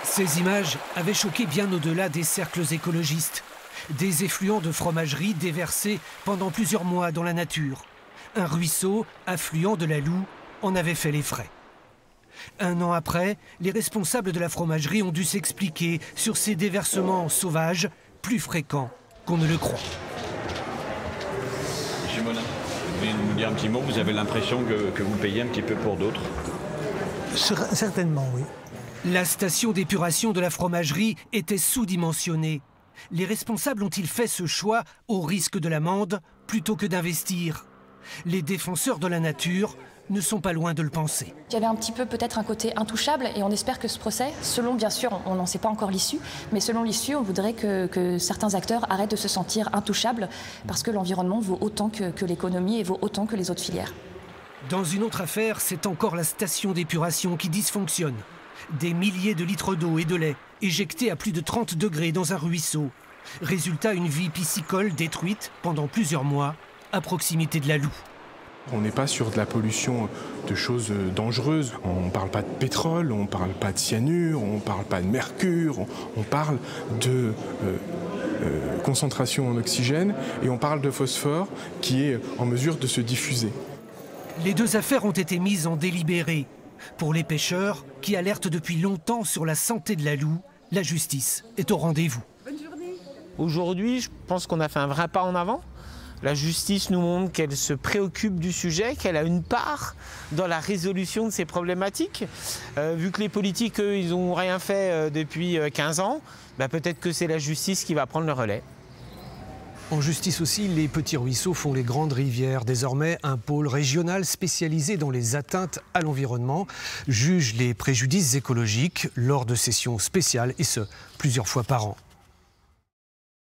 Ces images avaient choqué bien au-delà des cercles écologistes. Des effluents de fromagerie déversés pendant plusieurs mois dans la nature. Un ruisseau, affluent de la Loue, en avait fait les frais. Un an après, les responsables de la fromagerie ont dû s'expliquer sur ces déversements sauvages plus fréquents qu'on ne le croit. Monsieur Monin, vous voulez nous dire un petit mot? Vous avez l'impression que vous payez un petit peu pour d'autres? Certainement, oui. La station d'épuration de la fromagerie était sous-dimensionnée. Les responsables ont-ils fait ce choix au risque de l'amende plutôt que d'investir? Les défenseurs de la nature ne sont pas loin de le penser. Il y avait un petit peu peut-être un côté intouchable et on espère que ce procès, selon bien sûr, on n'en sait pas encore l'issue, mais selon l'issue, on voudrait que certains acteurs arrêtent de se sentir intouchables parce que l'environnement vaut autant que l'économie et vaut autant que les autres filières. Dans une autre affaire, c'est encore la station d'épuration qui dysfonctionne. Des milliers de litres d'eau et de lait éjectés à plus de 30 degrés dans un ruisseau. Résultat, une vie piscicole détruite pendant plusieurs mois à proximité de la Loue. On n'est pas sur de la pollution de choses dangereuses. On ne parle pas de pétrole, on ne parle pas de cyanure, on ne parle pas de mercure, on parle de concentration en oxygène et on parle de phosphore qui est en mesure de se diffuser. Les deux affaires ont été mises en délibéré. Pour les pêcheurs, qui alertent depuis longtemps sur la santé de la Loue, la justice est au rendez-vous. Aujourd'hui, je pense qu'on a fait un vrai pas en avant. La justice nous montre qu'elle se préoccupe du sujet, qu'elle a une part dans la résolution de ces problématiques. Vu que les politiques, eux, ils n'ont rien fait depuis 15 ans, bah peut-être que c'est la justice qui va prendre le relais. En justice aussi, les petits ruisseaux font les grandes rivières. Désormais, un pôle régional spécialisé dans les atteintes à l'environnement juge les préjudices écologiques lors de sessions spéciales, et ce, plusieurs fois par an.